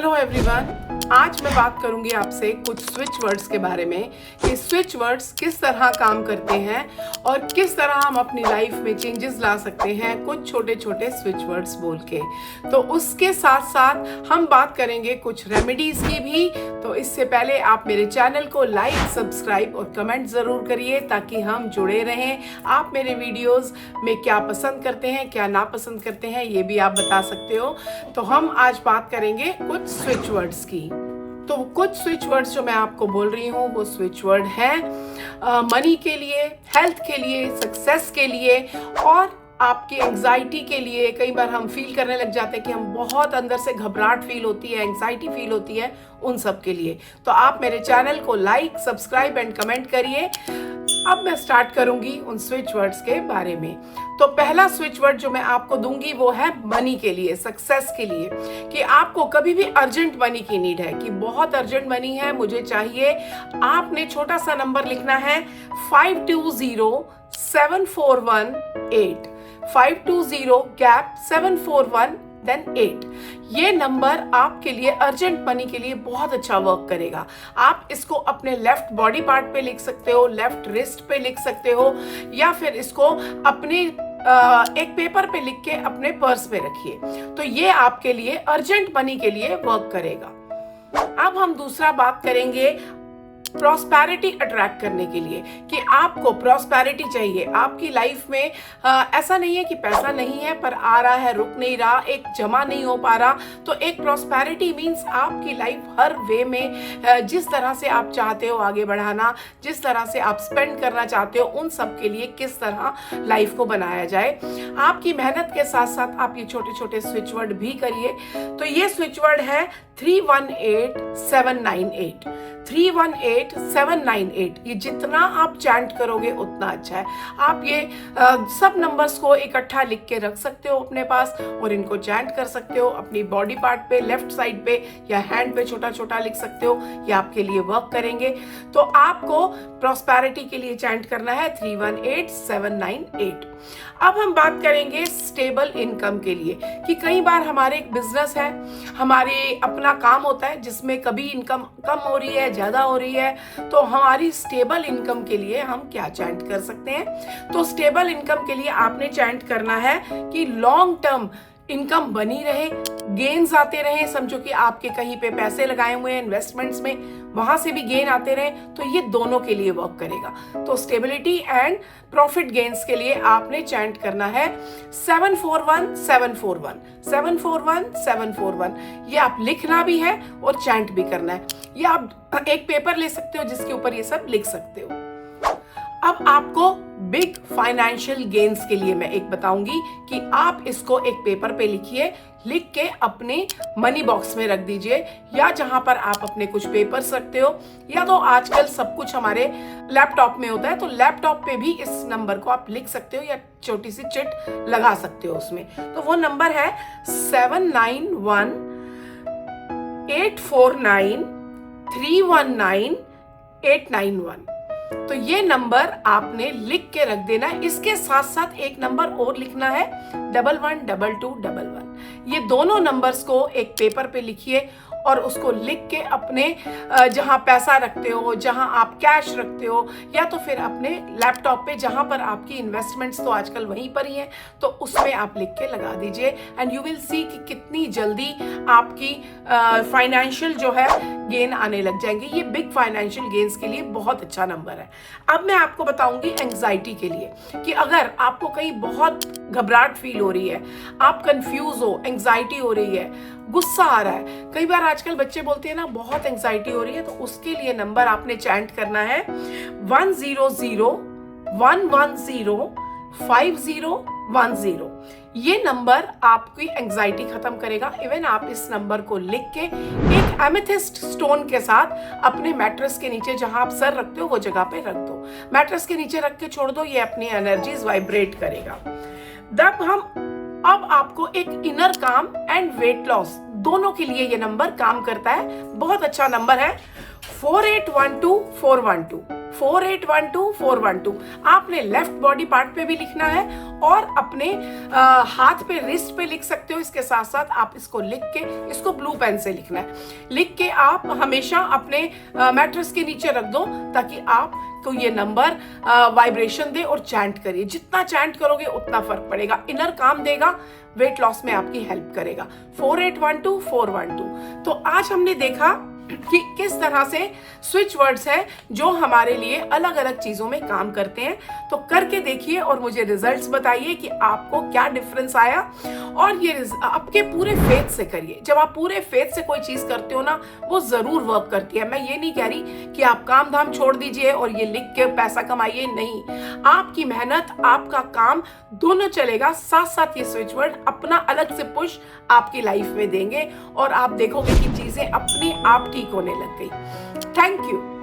Hello everyone, आज मैं बात करूंगी आपसे कुछ स्विच वर्ड्स के बारे में कि स्विच वर्ड्स किस तरह काम करते हैं और किस तरह हम अपनी लाइफ में चेंजेस ला सकते हैं कुछ छोटे छोटे स्विच वर्ड्स बोल के। तो उसके साथ साथ हम बात करेंगे कुछ रेमेडीज की भी। तो इससे पहले आप मेरे चैनल को लाइक, सब्सक्राइब और कमेंट ज़रूर करिए ताकि हम जुड़े रहें। आप मेरे वीडियोज़ में क्या पसंद करते हैं, क्या नापसंद करते हैं, ये भी आप बता सकते हो। तो हम आज बात करेंगे कुछ स्विच वर्ड्स की। तो कुछ स्विच वर्ड्स जो मैं आपको बोल रही हूँ वो स्विच वर्ड हैं मनी के लिए, हेल्थ के लिए, सक्सेस के लिए और आपकी एंग्जाइटी के लिए। कई बार हम फील करने लग जाते हैं कि हम बहुत अंदर से घबराहट फील होती है, एंग्जाइटी फील होती है, उन सब के लिए। तो आप मेरे चैनल को लाइक, सब्सक्राइब एंड कमेंट करिए। अब मैं स्टार्ट करूंगी उन स्विच वर्ड्स के बारे में। तो पहला स्विच वर्ड जो मैं आपको दूंगी वो है मनी के लिए, सक्सेस के लिए। कि आपको कभी भी अर्जेंट मनी की नीड है, कि बहुत अर्जेंट मनी है, मुझे चाहिए। आपने छोटा सा नंबर लिखना है 520741 520 गैप 741 then 8। ये नंबर आपके लिए अर्जेंट मनी के लिए बहुत अच्छा वर्क करेगा। आप इसको अपने लेफ्ट बॉडी पार्ट पे लिख सकते हो, लेफ्ट रिस्ट पे लिख सकते हो, या फिर इसको अपने एक पेपर पे लिख के अपने पर्स में रखिए। तो ये आपके लिए अर्जेंट मनी के लिए वर्क करेगा। अब हम दूसरा बात करेंगे प्रॉस्पेरिटी अट्रैक्ट करने के लिए, कि आपको प्रॉस्पेरिटी चाहिए आपकी लाइफ में। ऐसा नहीं है कि पैसा नहीं है पर आ रहा है, रुक नहीं रहा, एक जमा नहीं हो पा रहा। तो एक प्रॉस्पेरिटी मीन्स आपकी लाइफ हर वे में जिस तरह से आप चाहते हो आगे बढ़ाना, जिस तरह से आप स्पेंड करना चाहते हो, उन सब के लिए किस तरह लाइफ को बनाया जाए। आपकी मेहनत के साथ साथ आप ये छोटे छोटे स्विच वर्ड भी करिए। तो ये स्विच वर्ड है 318798 318798। ये जितना आप चैंट करोगे उतना अच्छा है। आप ये सब नंबर्स को इकट्ठा लिख के रख सकते हो अपने पास और इनको चैंट कर सकते हो अपनी बॉडी पार्ट पे, लेफ्ट साइड पे या हैंड पे छोटा छोटा लिख सकते हो। ये आपके लिए वर्क करेंगे। तो आपको प्रॉस्पेरिटी के लिए चैंट करना है 318798। अब हम बात करेंगे स्टेबल इनकम के लिए, कि कई बार हमारे एक बिजनेस है, हमारे अपना काम होता है जिसमें कभी इनकम कम हो रही है, ज्यादा हो रही है। तो हमारी स्टेबल इनकम के लिए हम क्या चैंट कर सकते हैं? तो स्टेबल इनकम के लिए आपने चैंट करना है कि लॉन्ग टर्म इनकम बनी रहे, गेन्स आते रहे। समझो कि आपके कहीं पे पैसे लगाए हुए हैं इन्वेस्टमेंट्स में, वहां से भी गेन आते रहे। तो ये दोनों के लिए वर्क करेगा। तो स्टेबिलिटी एंड प्रॉफिट गेन्स के लिए आपने चैंट करना है 741741 741741। ये आप लिखना भी है और चैंट भी करना है। ये आप एक पेपर ले सकते हो जिसके ऊपर ये सब लिख सकते हो। अब आपको बिग फाइनेंशियल गेन्स के लिए मैं एक बताऊंगी कि आप इसको एक पेपर पे लिखिए, लिख के अपने मनी बॉक्स में रख दीजिए, या जहां पर आप अपने कुछ पेपर्स रखते हो, या तो आजकल सब कुछ हमारे लैपटॉप में होता है तो लैपटॉप पे भी इस नंबर को आप लिख सकते हो या छोटी सी चिट लगा सकते हो उसमें। तो वो नंबर है 791849319891। तो ये नंबर आपने लिख के रख देना है। इसके साथ साथ एक नंबर और लिखना है 112211। ये दोनों नंबर्स को एक पेपर पे लिखिए और उसको लिख के अपने जहां पैसा रखते हो, जहां आप कैश रखते हो, या तो फिर अपने लैपटॉप पे जहां पर आपकी इन्वेस्टमेंट्स तो आजकल वहीं पर ही हैं, तो उसमें आप लिख के लगा दीजिए। एंड यू विल सी कि कितनी जल्दी आपकी फाइनेंशियल जो है गेन आने लग जाएंगे। ये बिग फाइनेंशियल गेन्स के लिए बहुत अच्छा नंबर है। अब मैं आपको बताऊंगी एंग्जाइटी के लिए, कि अगर आपको कहीं बहुत घबराहट फील हो रही है, आप कंफ्यूज हो, एंग्जाइटी हो रही है, गुस्सा आ रहा है, कई बार आजकल बच्चे बोलते हैं ना बहुत एंग्जाइटी हो रही है, तो उसके लिए नंबर आपने चैंट करना है 100110501 ये नंबर आपकी एंग्जाइटी खत्म करेगा। इवन आप इस नंबर को लिख के एक एमेथिस्ट स्टोन के साथ अपने मैट्रेस के नीचे, जहां आप सर रखते हो वो जगह पे रख दो। मैट्रेस के नीचे रख के छोड़ दो, ये अपनी एनर्जीज वाइब्रेट करेगा। अब आपको एक इनर काम एंड वेट लॉस दोनों के लिए ये नंबर काम करता है। बहुत अच्छा नंबर है 4812 4812412 आपने लेफ्ट बॉडी पार्ट पे भी लिखना है और अपने हाथ पे, रिस्ट पे लिख सकते हो। इसके साथ साथ आप इसको लिख के, इसको ब्लू पेन से लिखना है, लिख के आप हमेशा अपने मैट्रेस के नीचे रख दो ताकि आप को ये नंबर वाइब्रेशन दे और चैंट करिए। जितना चैंट करोगे उतना फर्क पड़ेगा, इनर काम देगा, वेट लॉस में आपकी हेल्प करेगा। 4812 तो आज हमने देखा कि किस तरह से स्विच वर्ड्स हैं जो हमारे लिए अलग अलग चीजों में काम करते हैं। तो करके देखिए और मुझे रिजल्ट्स बताइए कि आपको क्या डिफरेंस आया। और ये आपके पूरे फेथ से करिए। जब आप पूरे फेथ से कोई चीज करते हो ना, वो जरूर वर्क करती है। मैं ये नहीं कह रही कि आप काम धाम छोड़ दीजिए और ये लिख के पैसा कमाइए, नहीं। आपकी मेहनत, आपका काम दोनों चलेगा, साथ साथ ये स्विच वर्ड अपना अलग से पुश आपकी लाइफ में देंगे और आप देखोगे कि चीजें अपने आप ठीक होने लग गई। Thank you.